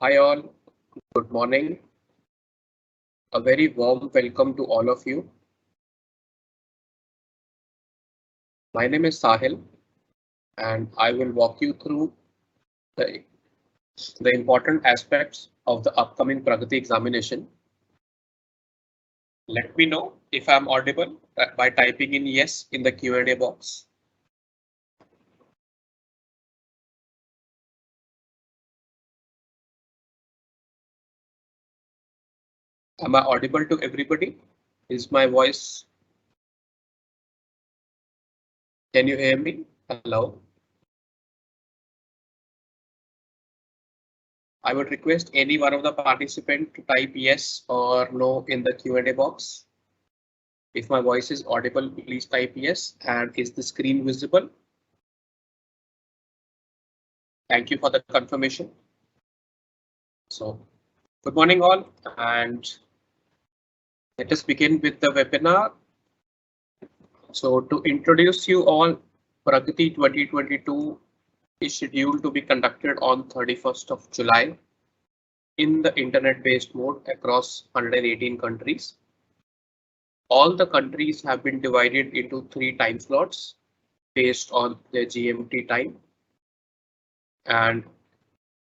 Hi all, good morning. A very warm welcome to all of you. My name is Sahil and I will walk you through the, the important aspects of the upcoming Pragati examination. Let me know if I'm audible by typing in yes in the Q&A box. Am I audible to everybody? Is my voice? Can you hear me? Hello. I would request any one of the participants to type yes or no in the Q&A box. If my voice is audible, please type yes. And is the screen visible? Thank you for the confirmation. So, good morning all, and let us begin with the webinar. So, to introduce you all, Pragati 2022 is scheduled to be conducted on 31st of July in the internet-based mode across 118 countries. All the countries have been divided into 3 time slots based on their GMT time, and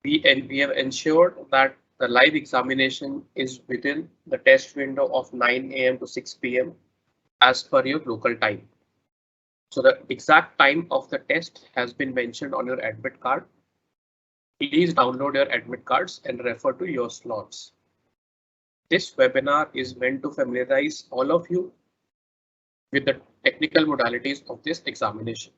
we have ensured that the live examination is within the test window of 9 a.m. to 6 p.m. as per your local time. So the exact time of the test has been mentioned on your admit card. Please download your admit cards and refer to your slots. This webinar is meant to familiarize all of you with the technical modalities of this examination.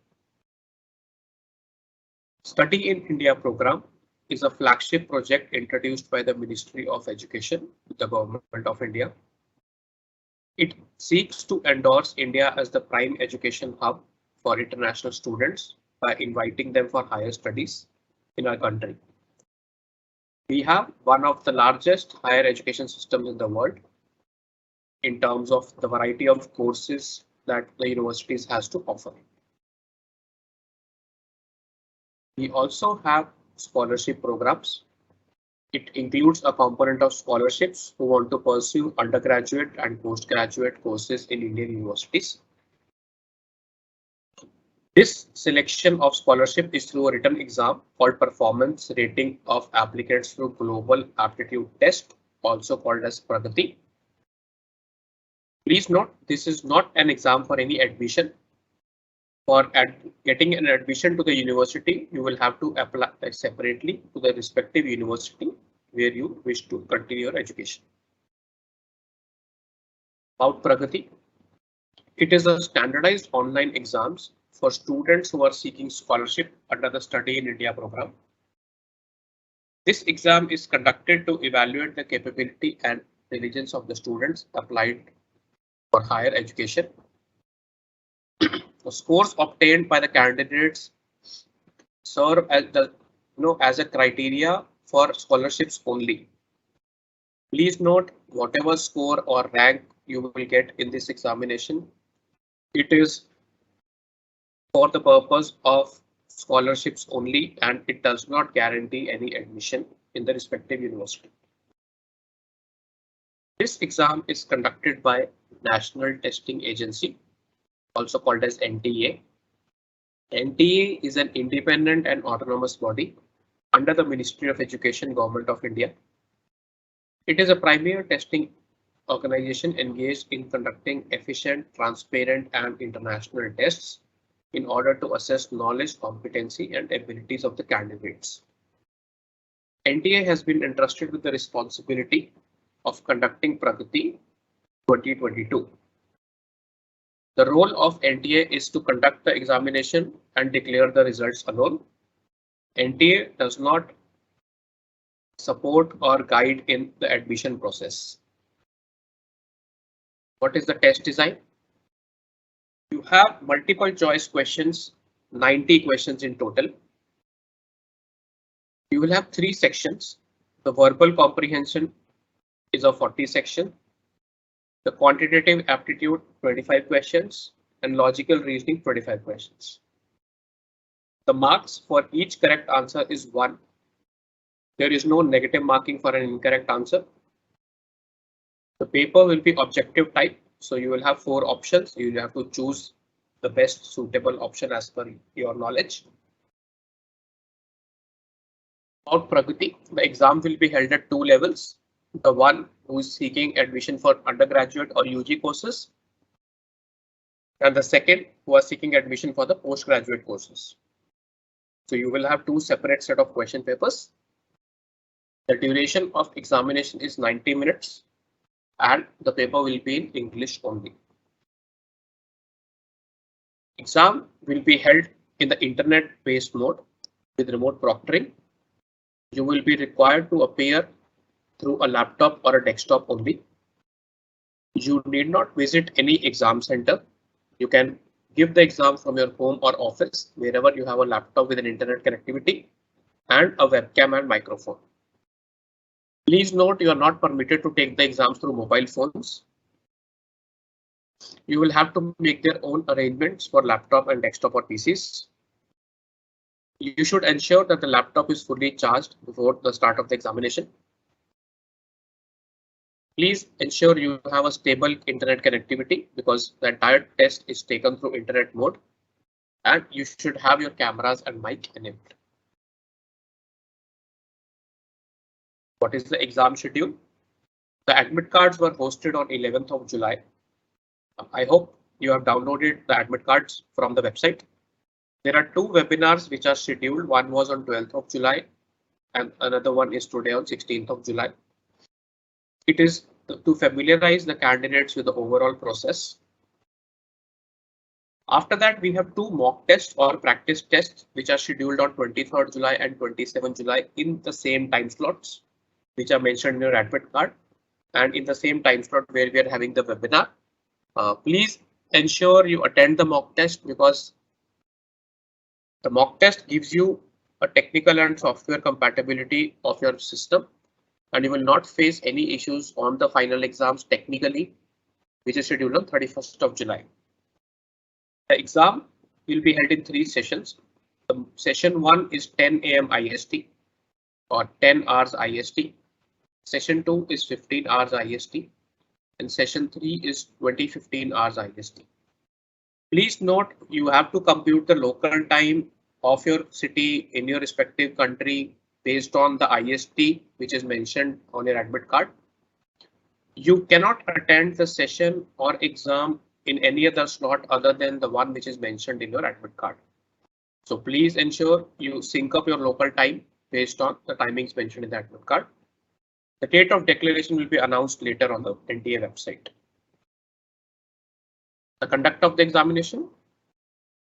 Study in India program is a flagship project introduced by the Ministry of Education, the Government of India. It seeks to endorse India as the prime education hub for international students by inviting them for higher studies in our country. We have one of the largest higher education systems in the world in terms of the variety of courses that the universities has to offer. We also have scholarship programs. It includes a component of scholarships who want to pursue undergraduate and postgraduate courses in Indian universities. This selection of scholarship is through a written exam called performance rating of applicants through global aptitude test, also called as Pragati. Please note, this is not an exam for any admission. For getting an admission to the university, you will have to apply separately to the respective university where you wish to continue your education. About Pragati, it is a standardized online exams for students who are seeking scholarship under the Study in India program. This exam is conducted to evaluate the capability and diligence of the students applied for higher education. The scores obtained by the candidates serve as the as a criteria for scholarships only. Please note, whatever score or rank you will get in this examination, it is for the purpose of scholarships only, and it does not guarantee any admission in the respective university. This exam is conducted by National Testing Agency, also called as NTA. NTA is an independent and autonomous body under the Ministry of Education, Government of India. It is a premier testing organization engaged in conducting efficient, transparent, and international tests in order to assess knowledge, competency, and abilities of the candidates. NTA has been entrusted with the responsibility of conducting Pragati 2022. The role of NTA is to conduct the examination and declare the results alone. NTA does not support or guide in the admission process. What is the test design? You have multiple choice questions, 90 questions in total. You will have 3 sections. The verbal comprehension is a 40 section. The quantitative aptitude 25 questions and logical reasoning 25 questions. The marks for each correct answer is 1. There is no negative marking for an incorrect answer. The paper will be objective type, so you will have 4 options. You will have to choose the best suitable option as per your knowledge. About Pragati, the exam will be held at 2 levels. The one who is seeking admission for undergraduate or UG courses, and the second who are seeking admission for the postgraduate courses. So you will have 2 separate set of question papers. The duration of examination is 90 minutes and the paper will be in English only. Exam will be held in the internet-based mode with remote proctoring. You will be required to appear through a laptop or a desktop only. You need not visit any exam center. You can give the exam from your home or office wherever you have a laptop with an internet connectivity and a webcam and microphone. Please note you are not permitted to take the exams through mobile phones. You will have to make their own arrangements for laptop and desktop or PCs. You should ensure that the laptop is fully charged before the start of the examination. Please ensure you have a stable internet connectivity because the entire test is taken through internet mode, and you should have your cameras and mic enabled. What is the exam schedule? The admit cards were hosted on 11th of July. I hope you have downloaded the admit cards from the website. There are 2 webinars which are scheduled. One was on 12th of July and another one is today on 16th of July. It is to familiarize the candidates with the overall process. After that, we have 2 mock tests or practice tests which are scheduled on 23rd July and 27th July in the same time slots, which are mentioned in your admit card and in the same time slot where we are having the webinar. Please ensure you attend the mock test because the mock test gives you a technical and software compatibility of your system, and you will not face any issues on the final exams technically, which is scheduled on 31st of July. The exam will be held in 3 sessions. Session 1 is 10 AM IST or 10 hours IST. Session 2 is 15 hours IST. And session 3 is 20-15 hours IST. Please note you have to compute the local time of your city in your respective country based on the IST which is mentioned on your admit card. You cannot attend the session or exam in any other slot other than the one which is mentioned in your admit card. So please ensure you sync up your local time based on the timings mentioned in the admit card. The date of declaration will be announced later on the NTA website. The conduct of the examination.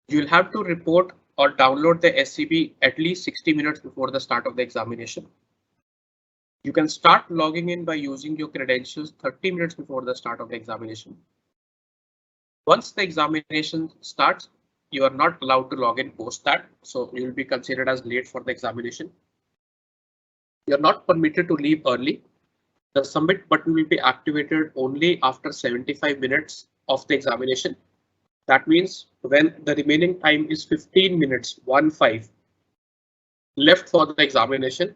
You will have to report or download the SCB at least 60 minutes before the start of the examination. You can start logging in by using your credentials 30 minutes before the start of the examination. Once the examination starts, you are not allowed to log in post that, so you will be considered as late for the examination. You are not permitted to leave early. The submit button will be activated only after 75 minutes of the examination. That means when the remaining time is 15 minutes, 15 left for the examination,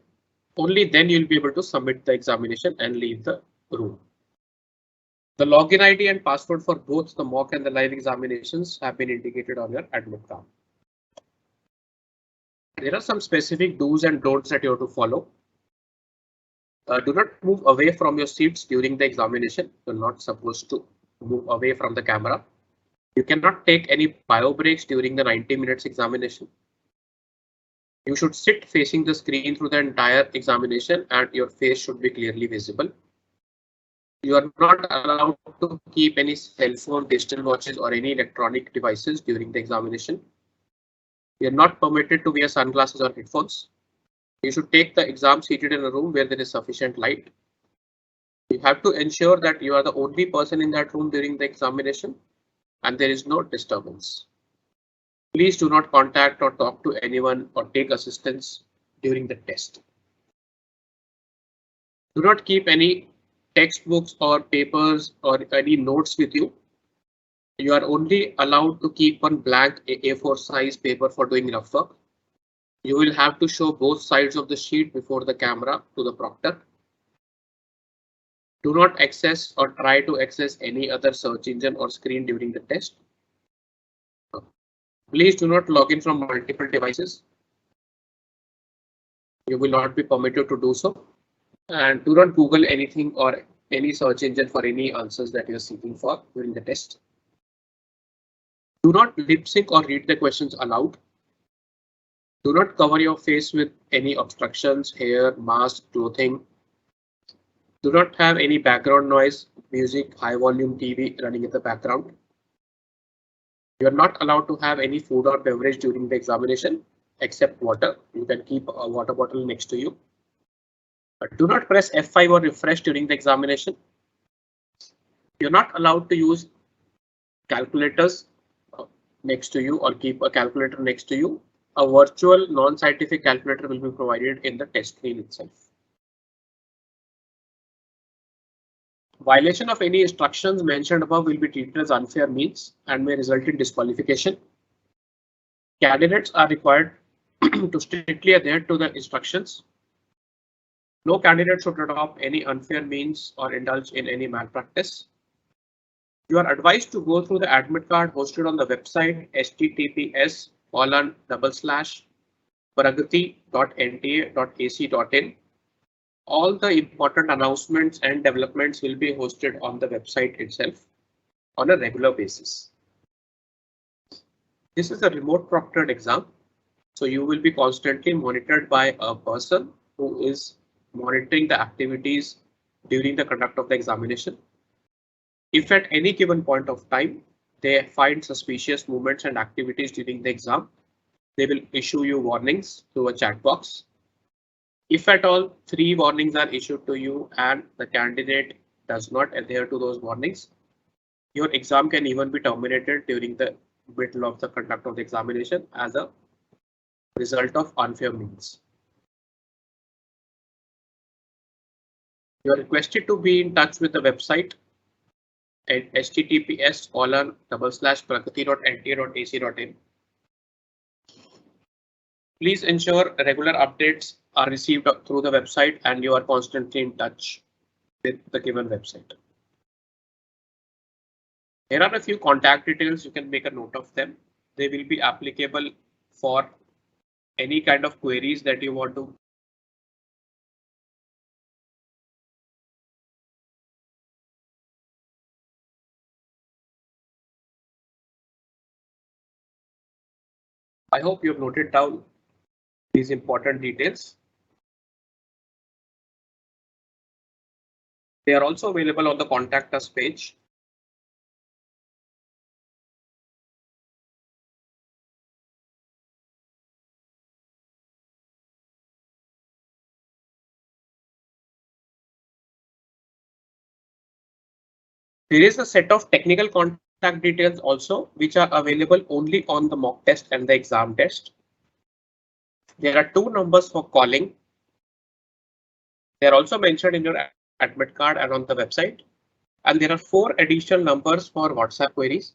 only then you'll be able to submit the examination and leave the room. The login ID and password for both the mock and the live examinations have been indicated on your admit card. There are some specific do's and don'ts that you have to follow. Do not move away from your seats during the examination. You're not supposed to move away from the camera. You cannot take any bio breaks during the 90 minutes examination. You should sit facing the screen through the entire examination and your face should be clearly visible. You are not allowed to keep any cell phone, digital watches or any electronic devices during the examination. You are not permitted to wear sunglasses or headphones. You should take the exam seated in a room where there is sufficient light. You have to ensure that you are the only person in that room during the examination and there is no disturbance. Please do not contact or talk to anyone or take assistance during the test. Do not keep any textbooks or papers or any notes with you. You are only allowed to keep one blank A4 size paper for doing rough work. You will have to show both sides of the sheet before the camera to the proctor. Do not access or try to access any other search engine or screen during the test. Please do not log in from multiple devices. You will not be permitted to do so. And do not Google anything or any search engine for any answers that you're seeking for during the test. Do not lip sync or read the questions aloud. Do not cover your face with any obstructions, hair, mask, clothing. Do not have any background noise, music, high volume TV running in the background. You are not allowed to have any food or beverage during the examination except water. You can keep a water bottle next to you. But do not press F5 or refresh during the examination. You're not allowed to use calculators next to you or keep a calculator next to you. A virtual non-scientific calculator will be provided in the test screen itself. Violation of any instructions mentioned above will be treated as unfair means and may result in disqualification. Candidates are required to strictly adhere to the instructions. No candidate should adopt any unfair means or indulge in any malpractice. You are advised to go through the admit card hosted on the website https://pragati.nta.ac.in. All the important announcements and developments will be hosted on the website itself on a regular basis. This is a remote proctored exam, so you will be constantly monitored by a person who is monitoring the activities during the conduct of the examination. If at any given point of time they find suspicious movements and activities during the exam, they will issue you warnings through a chat box. If at all 3 warnings are issued to you and the candidate does not adhere to those warnings, your exam can even be terminated during the middle of the conduct of the examination as a result of unfair means. You are requested to be in touch with the website at https://pragati.nta.ac.in. Please ensure regular updates are received through the website and you are constantly in touch with the given website. Here are a few contact details. You can make a note of them. They will be applicable for any kind of queries that you want to. I hope you have noted down these important details. They are also available on the contact us page. There is a set of technical contact details also, which are available only on the mock test and the exam test. There are 2 numbers for calling. They are also mentioned in your admit card and on the website. And there are 4 additional numbers for WhatsApp queries.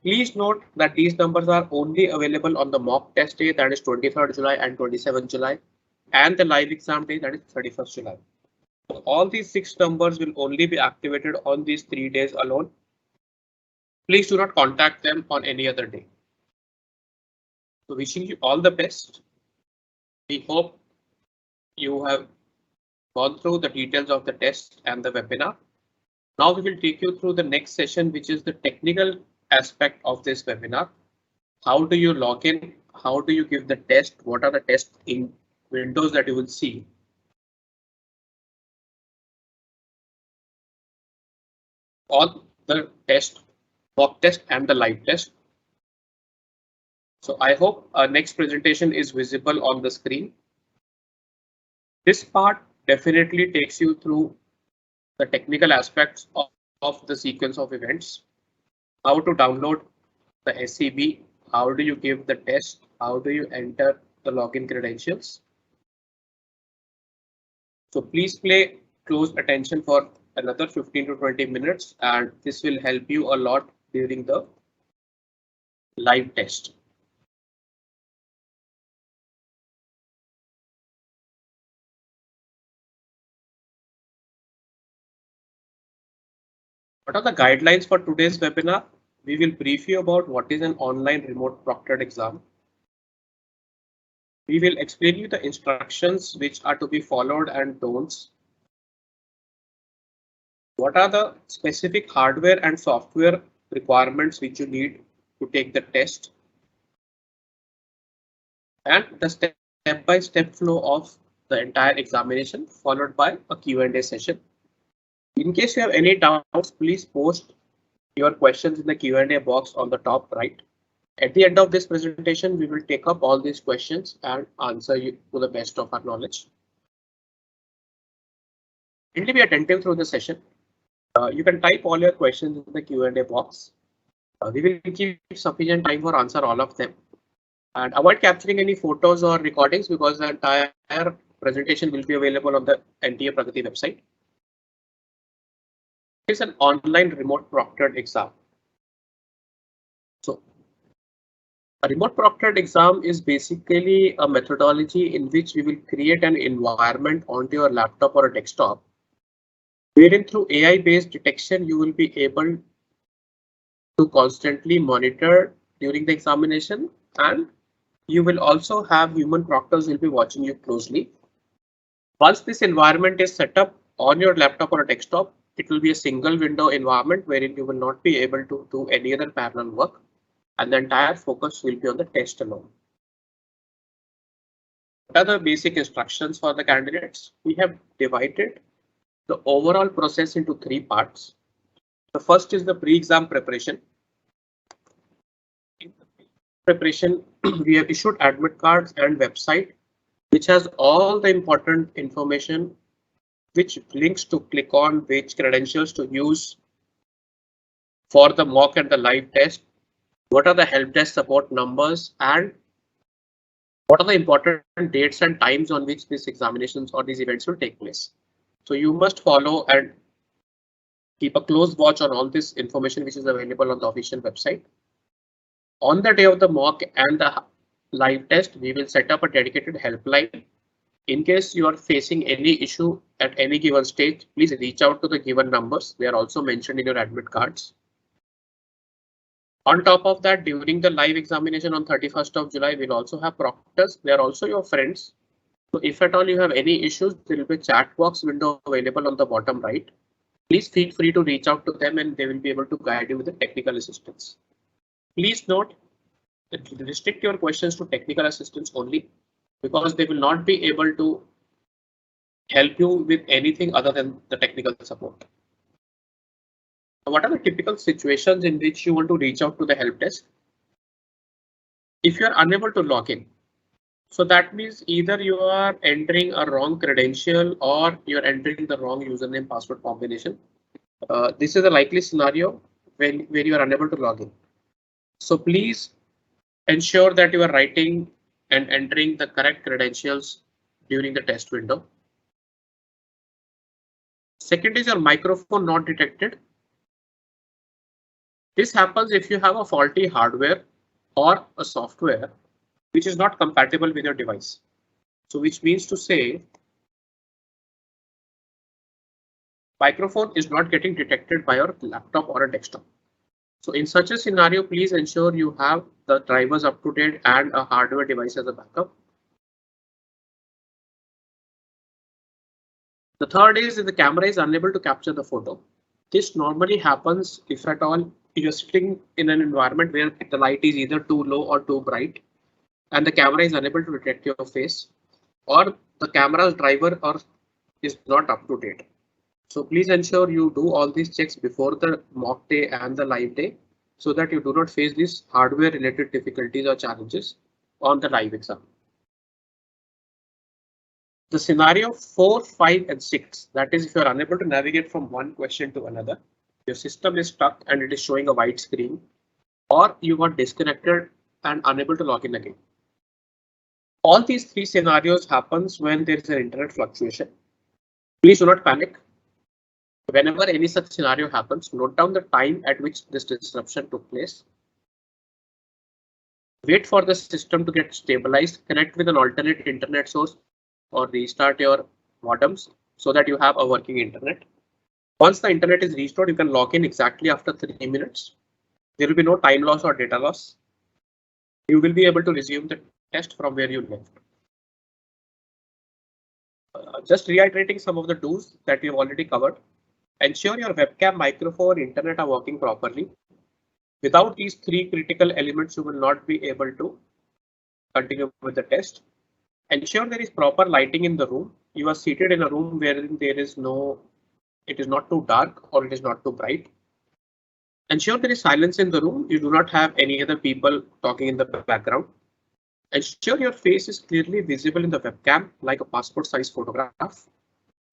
Please note that these numbers are only available on the mock test day, that is 23rd July and 27th July, and the live exam day, that is 31st July. So all these 6 numbers will only be activated on these 3 days alone. Please do not contact them on any other day. So wishing you all the best. We hope you have gone through the details of the test and the webinar. Now we will take you through the next session, which is the technical aspect of this webinar. How do you log in? How do you give the test? What are the test in windows that you will see? On the test, mock test and the live test. So I hope our next presentation is visible on the screen. This part definitely takes you through the technical aspects of the sequence of events. How to download the SCB, how do you give the test, how do you enter the login credentials. So please pay close attention for another 15 to 20 minutes, and this will help you a lot during the live test. What are the guidelines for today's webinar? We will brief you about what is an online remote proctored exam. We will explain you the instructions which are to be followed and don'ts. What are the specific hardware and software requirements which you need to take the test? And the step-by-step flow of the entire examination, followed by a Q&A session. In case you have any doubts, please post your questions in the Q&A box on the top right. At the end of this presentation, we will take up all these questions and answer you to the best of our knowledge. Kindly be attentive through the session. You can type all your questions in the Q&A box. We will give sufficient time for answer all of them. And avoid capturing any photos or recordings because the entire presentation will be available on the NTA Pragati website. It's an online remote proctored exam. So a remote proctored exam is basically a methodology in which we will create an environment onto your laptop or a desktop, wherein through AI-based detection, you will be able to constantly monitor during the examination, and you will also have human proctors will be watching you closely. Once this environment is set up on your laptop or a desktop, it will be a single window environment wherein you will not be able to do any other parallel work, and the entire focus will be on the test alone. What are the basic instructions for the candidates? We have divided the overall process into 3 parts. The first is the pre-exam preparation. In the preparation, we have issued admit cards and website, which has all the important information, which links to click on, which credentials to use for the mock and the live test, what are the help desk support numbers, and what are the important dates and times on which these examinations or these events will take place. So you must follow and keep a close watch on all this information which is available on the official website. On the day of the mock and the live test, we will set up a dedicated helpline. In case you are facing any issue at any given stage, please reach out to the given numbers. They are also mentioned in your admit cards. On top of that, during the live examination on 31st of July, we'll also have proctors. They are also your friends. So if at all you have any issues, there will be a chat box window available on the bottom right. Please feel free to reach out to them and they will be able to guide you with the technical assistance. Please note that restrict your questions to technical assistance only, because they will not be able to help you with anything other than the technical support. What are the typical situations in which you want to reach out to the help desk? If you are unable to log in, so that means either you are entering a wrong credential or you are entering the wrong username password combination. This is a likely scenario where you are unable to log in. So please ensure that you are writing and entering the correct credentials during the test window. Second is your microphone not detected. This happens if you have a faulty hardware or a software which is not compatible with your device. So which means to say microphone is not getting detected by your laptop or a desktop. So in such a scenario, please ensure you have the drivers up to date and a hardware device as a backup. The third is if the camera is unable to capture the photo. This normally happens if at all you're sitting in an environment where the light is either too low or too bright and the camera is unable to detect your face, or the camera's driver is not up to date. So please ensure you do all these checks before the mock day and the live day so that you do not face these hardware related difficulties or challenges on the live exam. The scenario 4, 5, and 6, that is if you are unable to navigate from one question to another, your system is stuck and it is showing a white screen, or you got disconnected and unable to log in again. All these 3 scenarios happens when there is an internet fluctuation. Please do not panic. Whenever any such scenario happens, note down the time at which this disruption took place. Wait for the system to get stabilized, connect with an alternate internet source or restart your modems so that you have a working internet. Once the internet is restored, you can log in exactly after 3 minutes. There will be no time loss or data loss. You will be able to resume the test from where you left. Just reiterating some of the tools that we have already covered. Ensure your webcam, microphone, internet are working properly. Without these three critical elements, you will not be able to continue with the test. Ensure there is proper lighting in the room. You are seated in a room where there is no, it is not too dark or it is not too bright. Ensure there is silence in the room. You do not have any other people talking in the background. Ensure your face is clearly visible in the webcam, like a passport size photograph.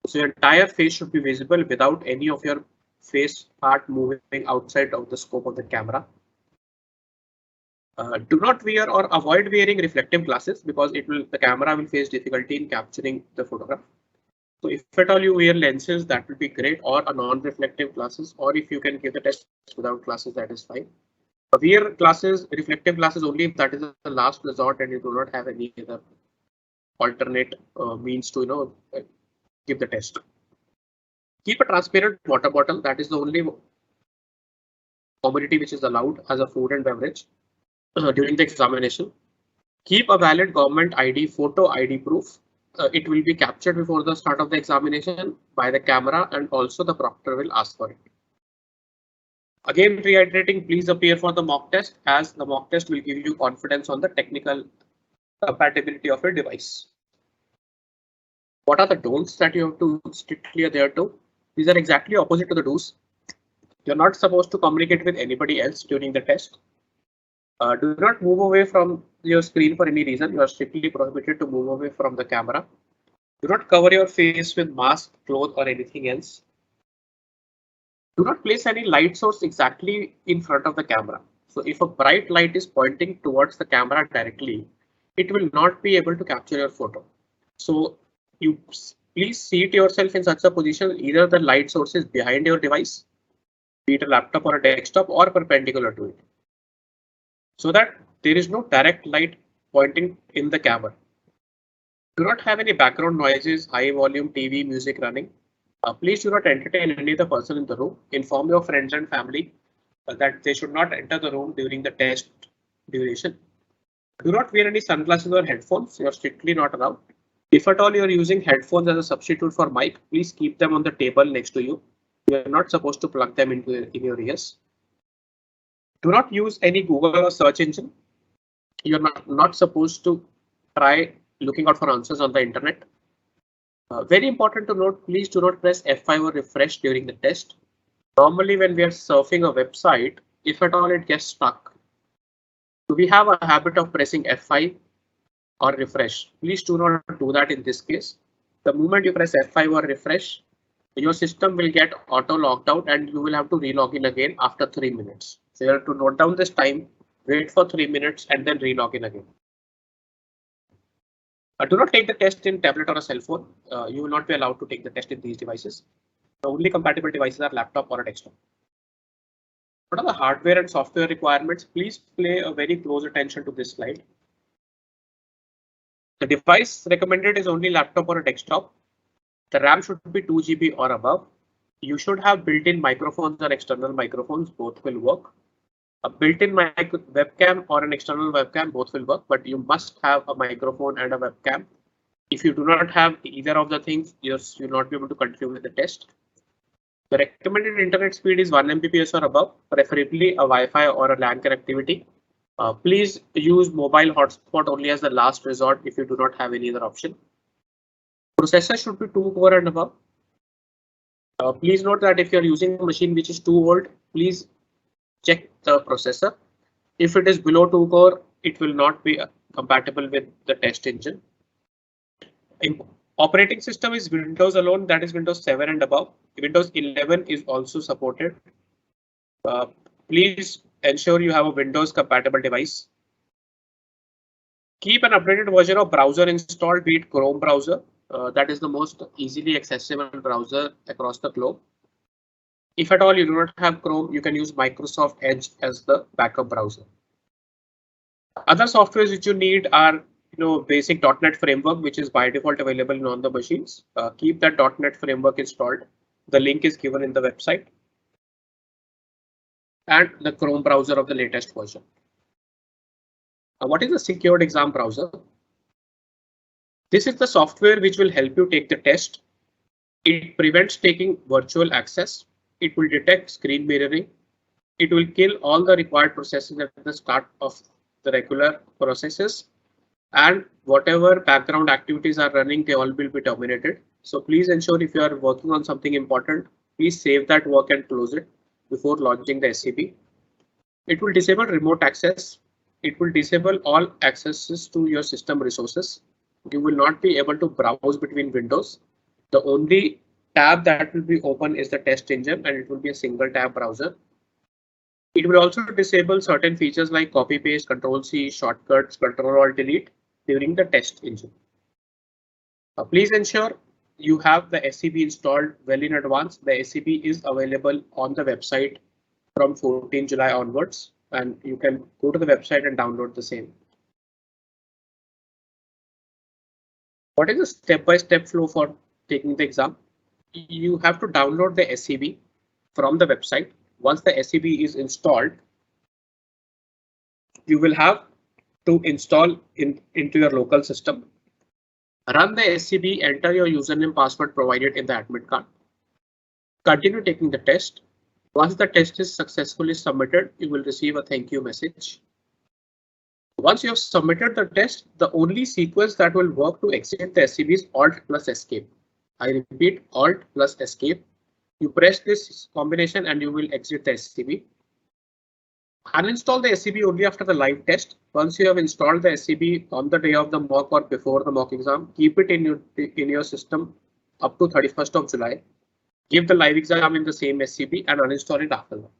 So your entire face should be visible without any of your face part moving outside of the scope of the camera. Do not wear or avoid wearing reflective glasses because the camera will face difficulty in capturing the photograph. So if at all you wear lenses, that will be great, or a non-reflective glasses, or if you can give the test without glasses, that is fine. Wear glasses, reflective glasses only if that is the last resort and you do not have any other alternate means to give the test. Keep a transparent water bottle. That is the only commodity which is allowed as a food and beverage during the examination. Keep a valid government ID, photo ID proof. It will be captured before the start of the examination by the camera, and also the proctor will ask for it. Again, reiterating, please appear for the mock test, as the mock test will give you confidence on the technical compatibility of your device. What are the don'ts that you have to strictly adhere to? These are exactly opposite to the do's. You're not supposed to communicate with anybody else during the test. Do not move away from your screen for any reason. You are strictly prohibited to move away from the camera. Do not cover your face with mask, cloth, or anything else. Do not place any light source exactly in front of the camera. So if a bright light is pointing towards the camera directly, it will not be able to capture your photo. So you please seat yourself in such a position, either the light source is behind your device, be it a laptop or a desktop, or perpendicular to it, so that there is no direct light pointing in the camera. Do not have any background noises, high volume TV, music running. Please do not entertain any other person in the room. Inform your friends and family that they should not enter the room during the test duration. Do not wear any sunglasses or headphones. You are strictly not allowed. If at all you are using headphones as a substitute for mic, please keep them on the table next to you. You are not supposed to plug them in your ears. Do not use any Google or search engine. You're not supposed to try looking out for answers on the internet. Very important to note, please do not press F5 or refresh during the test. Normally, when we are surfing a website, if at all it gets stuck, we have a habit of pressing F5 or refresh. Please do not do that in this case. The moment you press F5 or refresh, your system will get auto logged out and you will have to re-log in again after 3 minutes. So you have to note down this time, wait for 3 minutes, and then re-log in again. Do not take the test in tablet or a cell phone. You will not be allowed to take the test in these devices. The only compatible devices are laptop or a desktop. What are the hardware and software requirements? Please pay a very close attention to this slide. The device recommended is only laptop or a desktop. The RAM should be 2 GB or above. You should have built-in microphones or external microphones. Both will work. A built-in webcam or an external webcam, both will work, but you must have a microphone and a webcam. If you do not have either of the things, you'll not be able to continue with the test. The recommended internet speed is 1 Mbps or above, preferably a Wi-Fi or a LAN connectivity. Please use mobile hotspot only as the last resort if you do not have any other option. Processor should be 2 core and above. Please note that if you are using a machine which is 2 volt, please check the processor. If it is below 2 core, it will not be compatible with the test engine. Operating system is Windows alone, that is Windows 7 and above. Windows 11 is also supported. Please ensure you have a Windows compatible device. Keep an updated version of browser installed, be it Chrome browser. That is the most easily accessible browser across the globe. If at all you do not have Chrome, you can use Microsoft Edge as the backup browser. Other softwares which you need are basic .NET framework, which is by default available in all the machines. Keep that .NET framework installed. The link is given in the website and the Chrome browser of the latest version. What is the secured exam browser? This is the software which will help you take the test. It prevents taking virtual access. It will detect screen mirroring. It will kill all the required processes at the start of the regular processes, and whatever background activities are running, they all will be terminated. So please ensure if you are working on something important, please save that work and close it before launching the SCB. It will disable remote access. It will disable all accesses to your system resources. You will not be able to browse between windows. The only tab that will be open is the test engine, and it will be a single tab browser. It will also disable certain features like copy paste, control C, shortcuts, control alt delete during the test engine. Please ensure you have the SCB installed well in advance. The SCB is available on the website from 14 July onwards, and you can go to the website and download the same. What is the step-by-step flow for taking the exam? You have to download the SCB from the website. Once the SCB is installed, you will have to install into your local system. Run the SCB, enter your username password provided in the admit card. Continue taking the test. Once the test is successfully submitted, you will receive a thank you message. Once you have submitted the test, the only sequence that will work to exit the SCB is Alt plus Escape. I repeat, Alt plus Escape. You press this combination and you will exit the SCB. Uninstall the SCB only after the live test. Once you have installed the SCB on the day of the mock or before the mock exam, keep it in your system up to 31st of July. Give the live exam in the same SCB and uninstall it after that.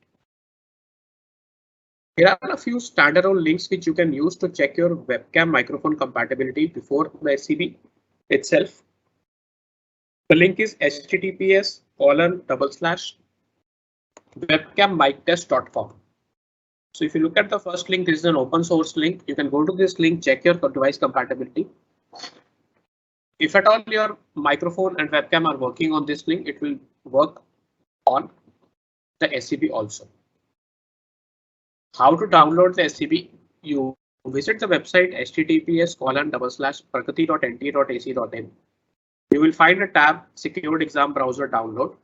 Here are a few standalone links which you can use to check your webcam microphone compatibility before the SCB itself. The link is https://webcammictest.com. So if you look at the first link, this is an open source link. You can go to this link, check your device compatibility. If at all your microphone and webcam are working on this link, it will work on the SCB also. How to download the SCB? You visit the website https://pragati.nta.ac.in. You will find a tab Secured Exam Browser Download.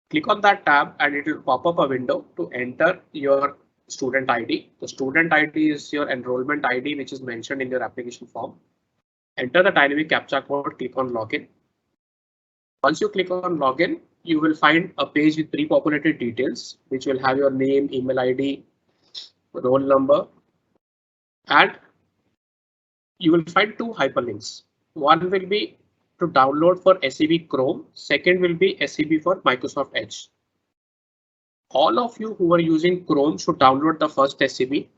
Click on that tab and it will pop up a window to enter your student ID. The student ID is your enrollment ID, which is mentioned in your application form. Enter the dynamic CAPTCHA code, click on login. Once you click on login, you will find a page with pre-populated details, which will have your name, email ID, roll number, and you will find two hyperlinks. One will be to download for SCB Chrome. Second will be SCB for Microsoft Edge. All of you who are using Chrome should download the first SCB,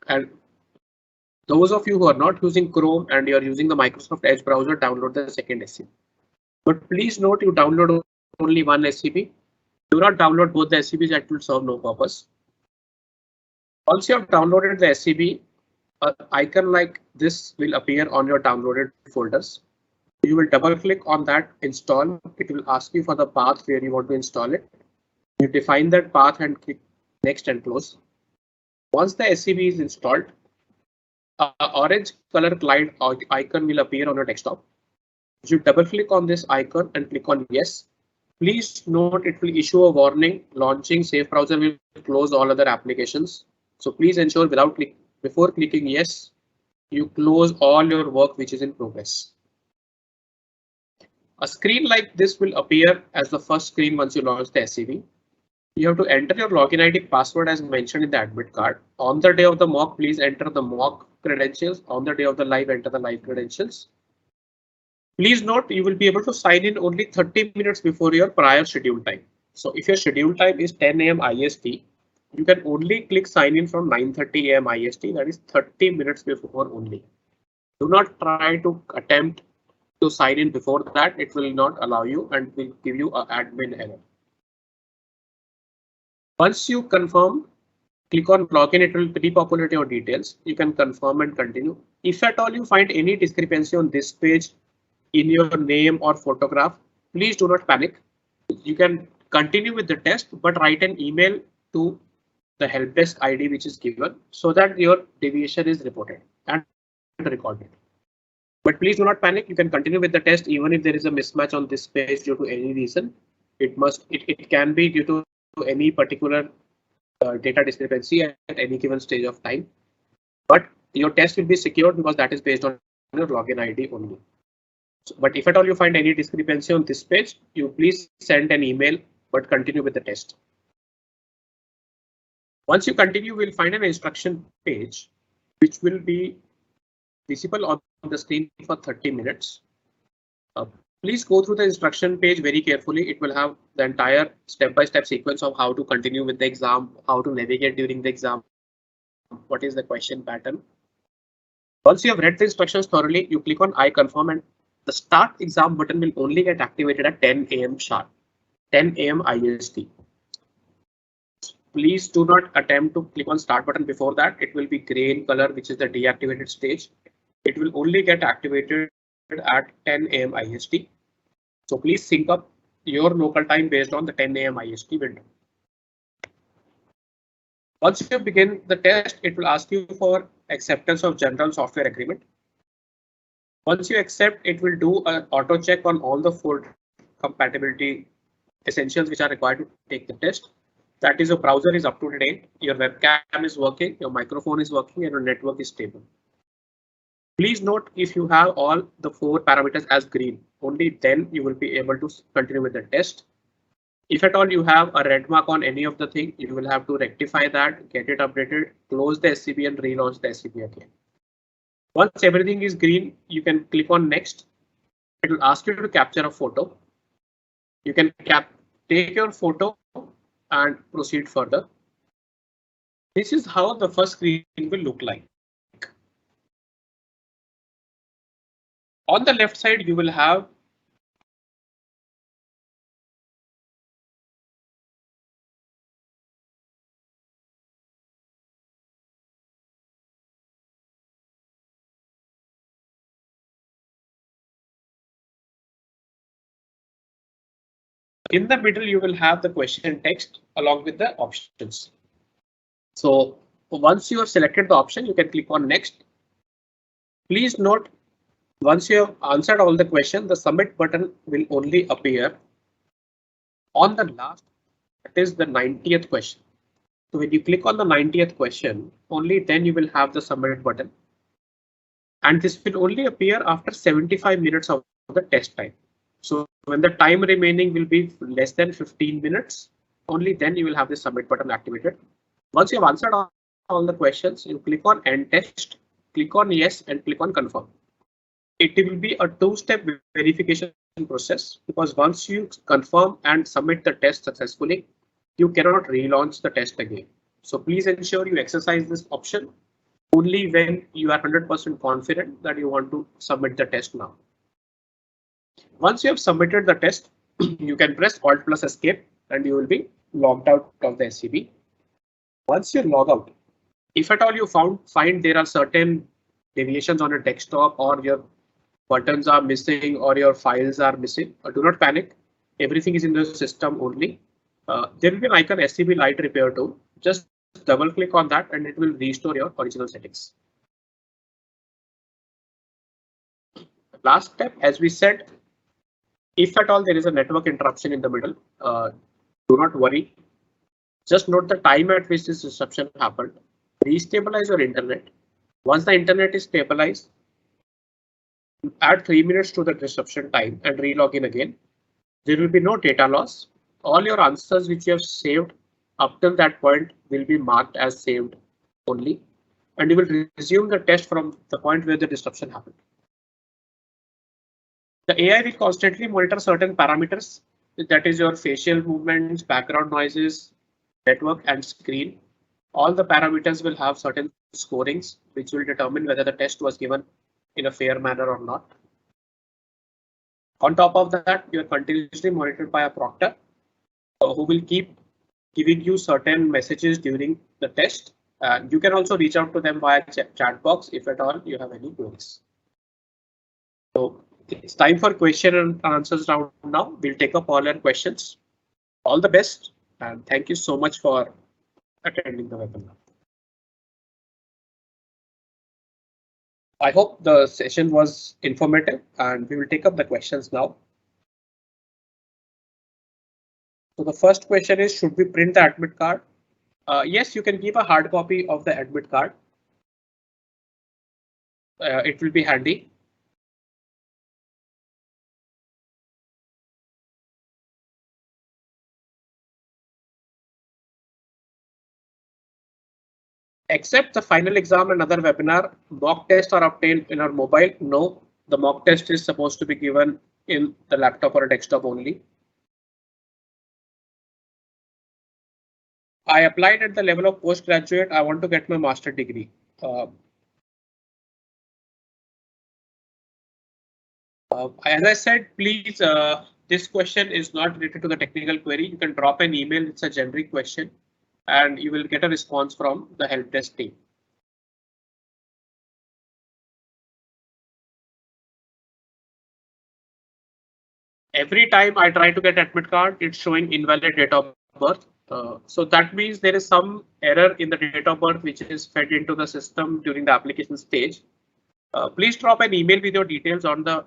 and those of you who are not using Chrome and you are using the Microsoft Edge browser, download the second SCB. But please note, you download only one SCB. Do not download both the SCBs, that will serve no purpose. Once you have downloaded the SCB, an icon like this will appear on your downloaded folders. You will double click on that install. It will ask you for the path where you want to install it. You define that path and click next and close. Once the SCB is installed, an orange color glide icon will appear on your desktop. You double click on this icon and click on yes. Please note, it will issue a warning. Launching Safe Browser will close all other applications. So please ensure before clicking yes, you close all your work which is in progress. A screen like this will appear as the first screen once you launch the SCB. You have to enter your login ID password as mentioned in the admit card. On the day of the mock, please enter the mock credentials. On the day of the live, enter the live credentials. Please note, you will be able to sign in only 30 minutes before your prior schedule time. So if your schedule time is 10 AM IST, you can only click sign in from 9:30 AM IST, that is 30 minutes before only. Do not try to attempt to sign in before that. It will not allow you and will give you an admin error. Once you confirm, click on login, it will pre-populate your details. You can confirm and continue. If at all you find any discrepancy on this page in your name or photograph, please do not panic. you can continue with the test, but write an email to the help desk ID which is given so that your deviation is reported and recorded. But please do not panic. You can continue with the test even if there is a mismatch on this page due to any reason. It can be due to any particular data discrepancy at any given stage of time. But your test will be secured because that is based on your login ID only. But if at all you find any discrepancy on this page, you please send an email, but continue with the test. Once you continue, we'll find an instruction page, which will be visible on the screen for 30 minutes. Please go through the instruction page very carefully. It will have the entire step-by-step sequence of how to continue with the exam, how to navigate during the exam, what is the question pattern. Once you have read the instructions thoroughly, you click on I confirm and the start exam button will only get activated at 10 AM sharp, 10 AM IST. Please do not attempt to click on start button before that. It will be gray in color, which is the deactivated stage. It will only get activated at 10 AM IST. So please sync up your local time based on the 10 AM IST window. Once you begin the test, it will ask you for acceptance of general software agreement. Once you accept, it will do an auto check on all the 4 compatibility essentials which are required to take the test. That is, your browser is up to date, your webcam is working, your microphone is working, and your network is stable. Please note, if you have all the 4 parameters as green, only then you will be able to continue with the test. If at all you have a red mark on any of the thing, you will have to rectify that, get it updated, close the SCB and relaunch the SCB again. Once everything is green, you can click on next. It will ask you to capture a photo. You can take your photo and proceed further. This is how the first screen will look like. On the left side, you will have in the middle, you will have the question text along with the options. So once you have selected the option, you can click on next. Please note, once you have answered all the questions, the submit button will only appear on the last, that is the 90th question. So when you click on the 90th question, only then you will have the submit button. And this will only appear after 75 minutes of the test time. So when the time remaining will be less than 15 minutes, only then you will have the submit button activated. Once you have answered all the questions, you click on end test, click on yes, and click on confirm. It will be a 2-step verification process because once you confirm and submit the test successfully, you cannot relaunch the test again. So please ensure you exercise this option only when you are 100% confident that you want to submit the test now. Once you have submitted the test, you can press Alt plus Escape and you will be logged out of the SCB. Once you log out, if at all you find there are certain deviations on your desktop or your buttons are missing or your files are missing, do not panic. Everything is in the system only. There will be an icon SCB Lite Repair Tool. Just double click on that and it will restore your original settings. Last step, as we said, if at all there is a network interruption in the middle, do not worry. Just note the time at which this disruption happened. Restabilize your internet. Once the internet is stabilized, add 3 minutes to the disruption time and relog in again. There will be no data loss. All your answers which you have saved up till that point will be marked as saved only, and you will resume the test from the point where the disruption happened. The AI will constantly monitor certain parameters, that is your facial movements, background noises, network and screen. All the parameters will have certain scorings which will determine whether the test was given in a fair manner or not. On top of that, you are continuously monitored by a proctor who will keep giving you certain messages during the test. You can also reach out to them via chat box if at all you have any queries. So it's time for question and answers round now. We'll take up all your questions. All the best and thank you so much for attending the webinar. I hope the session was informative and we will take up the questions now. So the first question is, should we print the admit card? Yes, you can keep a hard copy of the admit card. It will be handy. Except the final exam and other webinar, mock tests are obtained in our mobile. No, the mock test is supposed to be given in the laptop or a desktop only. I applied at the level of postgraduate. I want to get my master's degree. As I said, please, this question is not related to the technical query. You can drop an email. It's a generic question and you will get a response from the help desk team. Every time I try to get admit card, it's showing invalid date of birth. So that means there is some error in the date of birth which is fed into the system during the application stage. Please drop an email with your details on the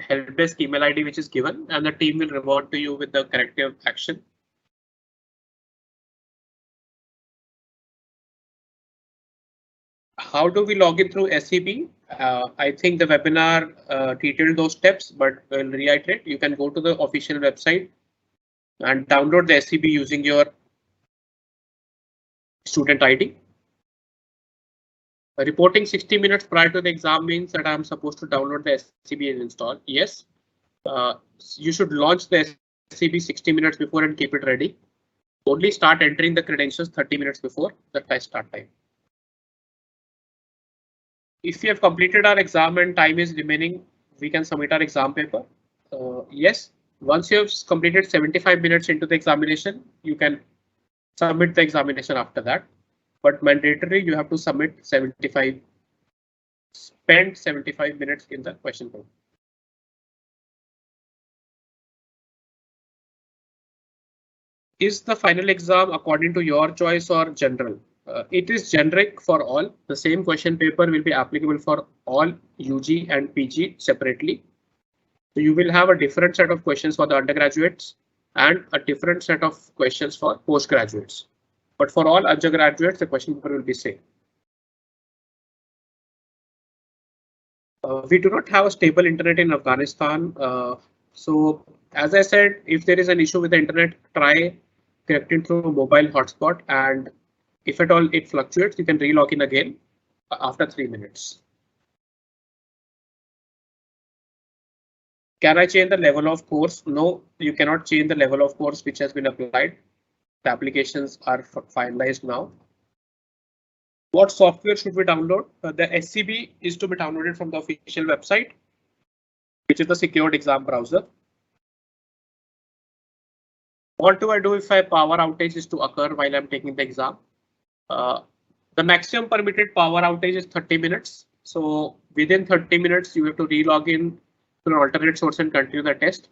help desk email ID which is given and the team will revert to you with the corrective action. How do we log in through SCB? I think the webinar detailed those steps, but we'll reiterate. You can go to the official website and download the SCB using your student ID. Reporting 60 minutes prior to the exam means that I'm supposed to download the SCB and install. Yes, you should launch the SCB 60 minutes before and keep it ready. Only start entering the credentials 30 minutes before the test start time. If you have completed our exam and time is remaining, we can submit our exam paper. Yes, once you have completed 75 minutes into the examination, you can submit the examination after that. But mandatory, you have to submit 75, spend 75 minutes in the question paper. Is the final exam according to your choice or general? It is generic for all. The same question paper will be applicable for all UG and PG separately. So you will have a different set of questions for the undergraduates and a different set of questions for postgraduates. But for all undergraduates, the question paper will be same. We do not have a stable internet in Afghanistan. So as I said, if there is an issue with the internet, try connecting through a mobile hotspot, and if at all it fluctuates, you can re-log in again after 3 minutes. Can I change the level of course? No, you cannot change the level of course which has been applied. The applications are finalized now. What software should we download? The SCB is to be downloaded from the official website, which is the secured exam browser. What do I do if a power outage is to occur while I'm taking the exam? The maximum permitted power outage is 30 minutes. So within 30 minutes, you have to re-log in to an alternate source and continue the test.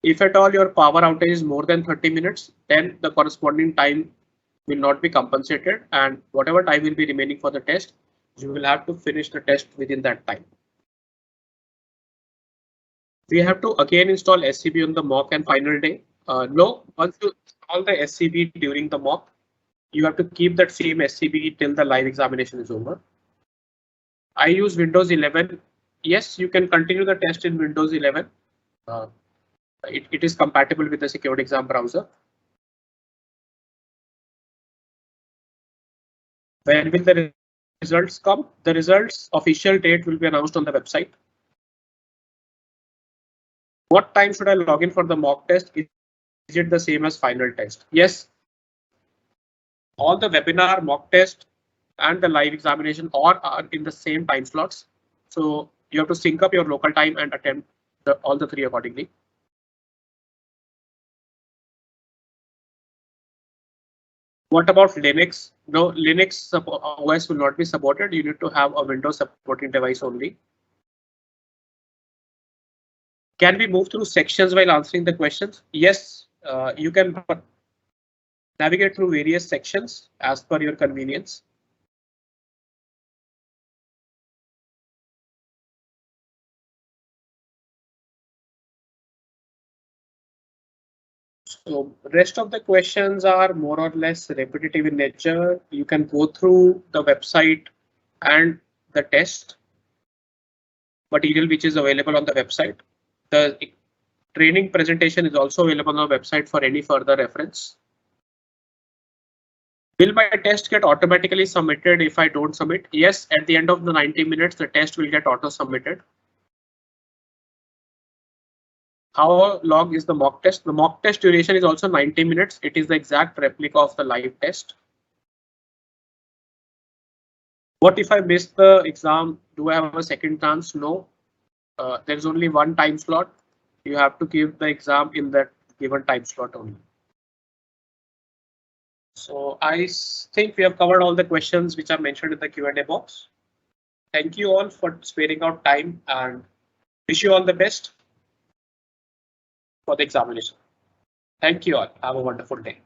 If at all your power outage is more than 30 minutes, then the corresponding time will not be compensated, and whatever time will be remaining for the test, you will have to finish the test within that time. We have to again install SCB on the mock and final day. No, once you install the SCB during the mock, you have to keep that same SCB till the live examination is over. I use Windows 11. Yes, you can continue the test in Windows 11. It is compatible with the secured exam browser. When will the results come? The results official date will be announced on the website. What time should I log in for the mock test? Is it the same as final test? Yes. All the webinar, mock test and the live examination all are in the same time slots. So you have to sync up your local time and attempt all the three accordingly. What about Linux? No, Linux OS will not be supported. You need to have a Windows supporting device only. Can we move through sections while answering the questions? Yes, You can navigate through various sections as per your convenience. So rest of the questions are more or less repetitive in nature. You can go through the website and the test material which is available on the website. The training presentation is also available on the website for any further reference. Will my test get automatically submitted if I don't submit? Yes, at the end of the 90 minutes, the test will get auto submitted. How long is the mock test? The mock test duration is also 90 minutes. It is the exact replica of the live test. What if I miss the exam? Do I have a second chance? No. There's only one time slot. You have to give the exam in that given time slot only. So I think we have covered all the questions which are mentioned in the Q&A box. Thank you all for sparing out time and wish you all the best for the examination. Thank you all. Have a wonderful day.